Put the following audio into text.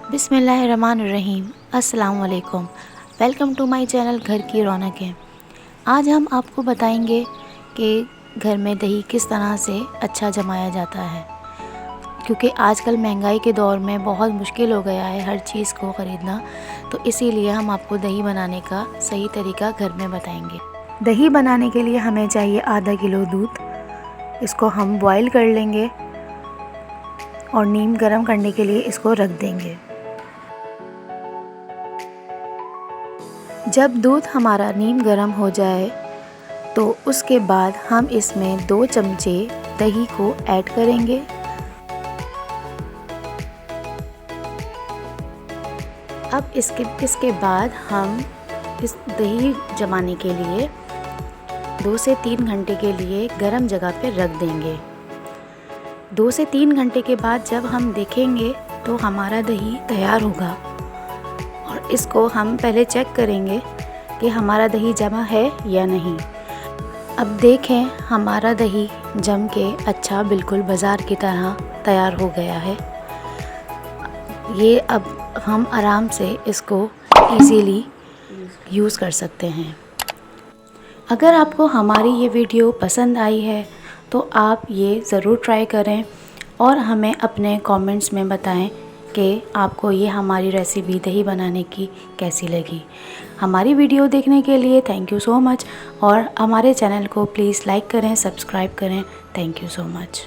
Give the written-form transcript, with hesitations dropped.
बिस्मिल्लाहिर्रहमानिर्रहीम। अस्सलाम वालेकुम। वेलकम टू माय चैनल घर की रौनकें। आज हम आपको बताएंगे कि घर में दही किस तरह से अच्छा जमाया जाता है, क्योंकि आजकल महंगाई के दौर में बहुत मुश्किल हो गया है हर चीज़ को ख़रीदना। तो इसीलिए हम आपको दही बनाने का सही तरीका घर में बताएंगे। दही बनाने के लिए हमें चाहिए आधा किलो दूध। इसको हम बॉईल कर लेंगे और नीम गर्म करने के लिए इसको रख देंगे। जब दूध हमारा नीम गर्म हो जाए तो उसके बाद हम इसमें 2 चमचे दही को ऐड करेंगे। अब इसके बाद हम इस दही जमाने के लिए 2 से 3 घंटे के लिए गर्म जगह पर रख देंगे। 2 से 3 घंटे के बाद जब हम देखेंगे तो हमारा दही तैयार होगा और इसको हम पहले चेक करेंगे कि हमारा दही जमा है या नहीं। अब देखें, हमारा दही जम के अच्छा बिल्कुल बाज़ार की तरह तैयार हो गया है। ये अब हम आराम से इसको इजीली यूज़ कर सकते हैं। अगर आपको हमारी ये वीडियो पसंद आई है तो आप ये ज़रूर ट्राई करें और हमें अपने कमेंट्स में बताएं कि आपको ये हमारी रेसिपी दही बनाने की कैसी लगी। हमारी वीडियो देखने के लिए थैंक यू सो मच और हमारे चैनल को प्लीज़ लाइक करें, सब्सक्राइब करें। Thank you so much.